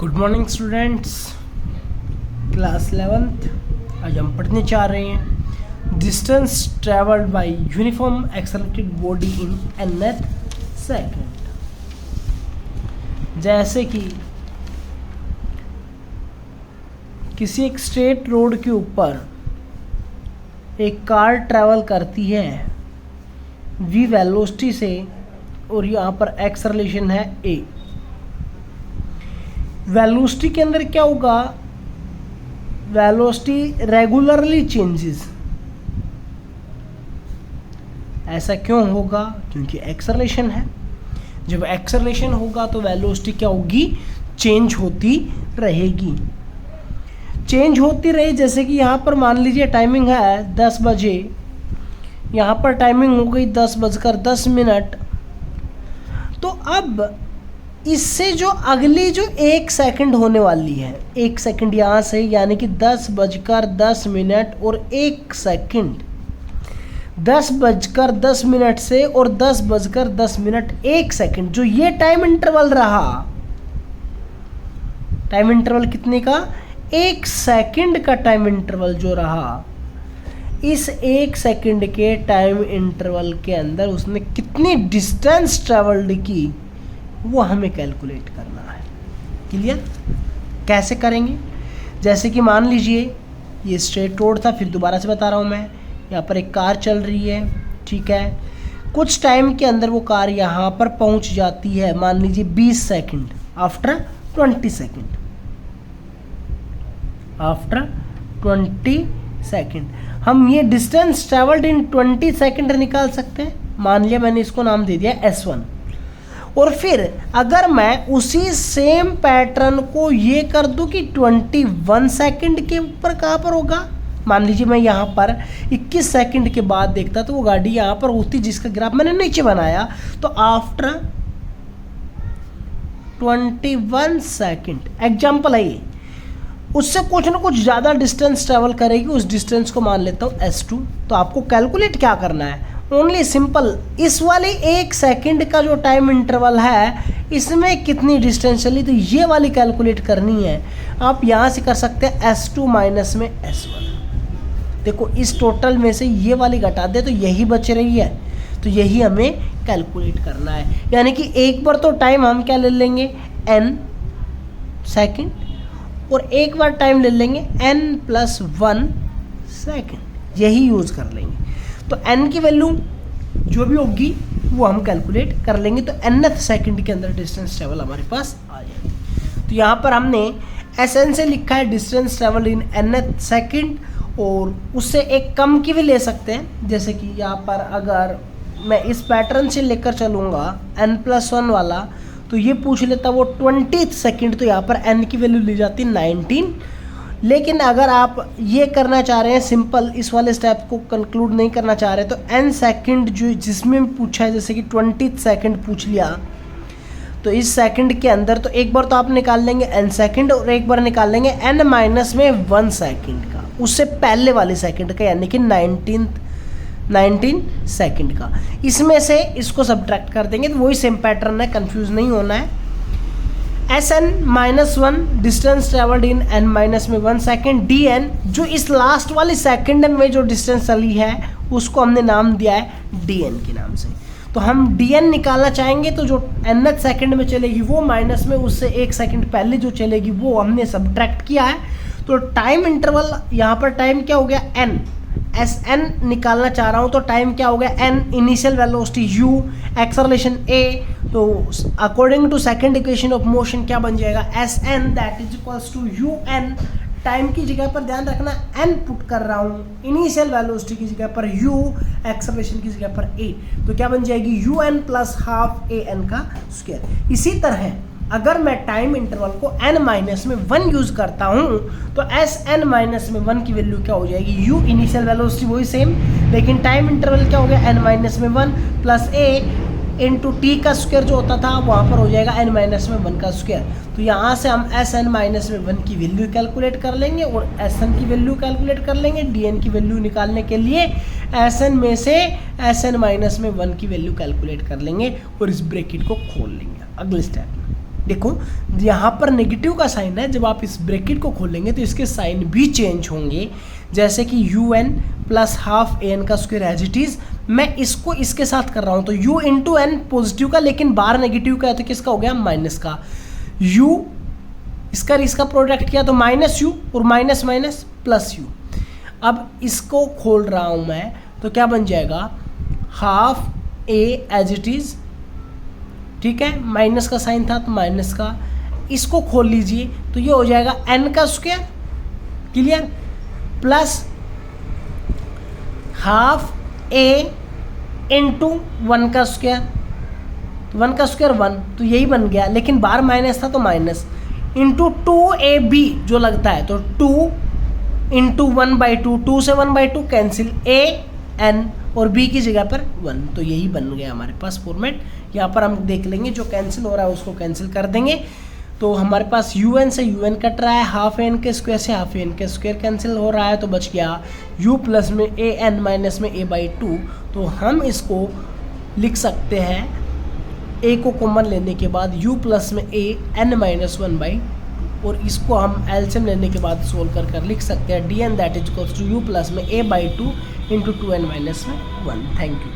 Good morning students, class 11th। आज हम पढ़ने जा रहे हैं distance travelled by uniform accelerated body in nth second. जैसे कि किसी एक स्ट्रेट रोड के ऊपर एक कार ट्रैवल करती है v वेलोसिटी से और यहाँ पर एक्सेलरेशन है a। वेलोसिटी के अंदर क्या होगा, वेलोसिटी रेगुलरली चेंजेस। ऐसा क्यों होगा? क्योंकि एक्सेलरेशन है। जब एक्सेलरेशन होगा तो वेलोसिटी क्या होगी, चेंज होती रहेगी। चेंज होती रही, जैसे कि यहाँ पर मान लीजिए टाइमिंग है 10 बजे, यहाँ पर टाइमिंग हो गई 10:10। तो अब इससे जो अगली जो 1 सेकंड होने वाली है, 1 सेकंड यहाँ से, यानी कि 10:10 और 1 सेकंड, 10:10 से और 10:10 1 सेकंड, जो ये टाइम इंटरवल रहा, टाइम इंटरवल कितने का, 1 सेकंड का टाइम इंटरवल जो रहा, इस 1 सेकंड के टाइम इंटरवल के अंदर उसने कितनी डिस्टेंस ट्रेवल्ड की, वो हमें कैलकुलेट करना है। क्लियर? कैसे करेंगे? जैसे कि मान लीजिए ये स्ट्रेट रोड था, फिर दोबारा से बता रहा हूँ मैं, यहाँ पर एक कार चल रही है, ठीक है। कुछ टाइम के अंदर वो कार यहाँ पर पहुँच जाती है, मान लीजिए 20 second, after 20 second, after 20 second हम ये डिस्टेंस ट्रेवल्ड इन 20 सेकंड निकाल सकते हैं। मान लिया मैंने इसको नाम दे दिया S1। और फिर अगर मैं उसी सेम पैटर्न को ये कर दूं कि 21 सेकंड के ऊपर कहाँ पर होगा, मान लीजिए मैं यहाँ पर 21 सेकंड के बाद देखता तो वो गाड़ी यहाँ पर होती जिसका ग्राफ मैंने नीचे बनाया, तो आफ्टर 21 सेकंड एग्जाम्पल है ये, उससे कुछ ना कुछ ज़्यादा डिस्टेंस ट्रेवल करेगी, उस डिस्टेंस को मान लेता हूँ S2। तो आपको कैलकुलेट क्या करना है, ओनली सिंपल इस वाले 1 सेकंड का जो टाइम इंटरवल है इसमें कितनी डिस्टेंस चली, तो ये वाली कैलकुलेट करनी है। आप यहाँ से कर सकते हैं S2 माइनस में S1। देखो इस टोटल में से ये वाली घटा दे तो यही बच रही है, तो यही हमें कैलकुलेट करना है। यानी कि एक बार तो टाइम हम क्या ले लेंगे, n सेकंड, और एक बार टाइम ले लेंगे n+1 सेकंड, यही यूज़ कर लेंगे। तो n की वैल्यू जो भी होगी वो हम कैलकुलेट कर लेंगे, तो nth सेकंड के अंदर डिस्टेंस ट्रेवल हमारे पास आ जाएगी। तो यहाँ पर हमने SN से लिखा है distance travel in nth second, और उससे एक कम की भी ले सकते हैं। जैसे कि यहाँ पर अगर मैं इस पैटर्न से लेकर चलूँगा n+1 वाला, तो ये पूछ लेता वो 20 सेकंड, तो यहाँ पर n की वैल्यू ली जाती 19। लेकिन अगर आप ये करना चाह रहे हैं सिंपल, इस वाले स्टेप को कंक्लूड नहीं करना चाह रहे, तो n सेकंड जो जिसमें पूछा है, जैसे कि 20 सेकंड पूछ लिया, तो इस सेकंड के अंदर तो एक बार तो आप निकाल लेंगे n सेकंड, और एक बार निकाल लेंगे n-1 सेकंड का, उससे पहले वाले सेकंड का, यानी कि 19 सेकंड का। इसमें से इसको सब्ट्रैक्ट कर देंगे, तो वही सेम पैटर्न है, कंफ्यूज नहीं होना है। SN-1 distance travelled in n-1 second, DN जो इस लास्ट वाली सेकंड में जो डिस्टेंस चली है उसको हमने नाम दिया है DN के नाम से। तो हम DN निकालना चाहेंगे, तो जो nth सेकंड में चलेगी वो माइनस में उससे 1 सेकंड पहले जो चलेगी वो हमने सब्ट्रैक्ट किया है। तो टाइम इंटरवल यहाँ पर टाइम क्या हो गया, n, SN निकालना चाह रहा हूँ, तो टाइम क्या हो गया, n, initial velocity u, acceleration a। तो according to second equation of motion क्या बन जाएगा, SN that is equals to UN। Time की जगह पर ध्यान रखना n पुट कर रहा हूँ, इनिशियल वेलोसिटी की जगह पर u, एक्सेलरेशन की जगह पर a, तो क्या बन जाएगी UN + ½ AN का स्क्वायर। इसी तरह अगर मैं टाइम इंटरवल को n-1 यूज करता हूँ, तो SN-1 की वैल्यू क्या हो जाएगी, u, इनिशियल वेलोसिटी वही सेम, लेकिन टाइम इंटरवल क्या हो गया, n-1 plus a into T का स्क्वायर जो होता था वहाँ पर हो जाएगा n-1 का स्क्वायर। तो यहाँ से हम SN-1 की वैल्यू कैलकुलेट कर लेंगे और SN की वैल्यू कैलकुलेट कर लेंगे। DN की वैल्यू निकालने के लिए SN में से SN-1 की वैल्यू कैलकुलेट कर लेंगे और इस ब्रैकेट को खोल लेंगे। अगले स्टेप में देखो यहाँ पर नेगेटिव का साइन है, जब आप इस ब्रैकेट को खोलेंगे तो इसके साइन भी चेंज होंगे, जैसे कि u n plus half a n का स्क्वायर एज इट इज़। मैं इसको इसके साथ कर रहा हूँ तो u इंटू एन पॉजिटिव का, लेकिन बाहर नेगेटिव का है तो किसका हो गया, माइनस का। u इसका प्रोडक्ट किया तो माइनस यू और माइनस माइनस प्लस यू। अब इसको खोल रहा हूँ मैं तो क्या बन जाएगा, half a as it is, ठीक है, माइनस का साइन था तो माइनस का। इसको खोल लीजिए तो ये हो जाएगा n का स्क्वायर, क्लियर, प्लस हाफ ए इंटू 1 का स्क्वायर, तो 1 का स्क्वायर 1, तो यही बन गया, लेकिन बाहर माइनस था तो माइनस, इंटू 2ab जो लगता है, तो 2 इंटू 1/2, 2 से 1/2 कैंसिल, a n और b की जगह पर 1, तो यही बन गया हमारे पास फॉर्मेट। यहाँ पर हम देख लेंगे जो कैंसिल हो रहा है उसको कैंसिल कर देंगे, तो हमारे पास un से un कट रहा है, हाफ एन के स्क्वायर से हाफ एन के स्क्वायर कैंसिल हो रहा है, तो बच गया u प्लस में ए एन माइनस में a/2। तो हम इसको लिख सकते हैं a को कॉमन लेने के बाद u प्लस में ए एन माइनस 1/2, और इसको हम एलसीएम लेने के बाद सोल्व कर लिख सकते हैं dn that is equals to u plus में a/2 इंटू 2n माइनस में 1। Thank you.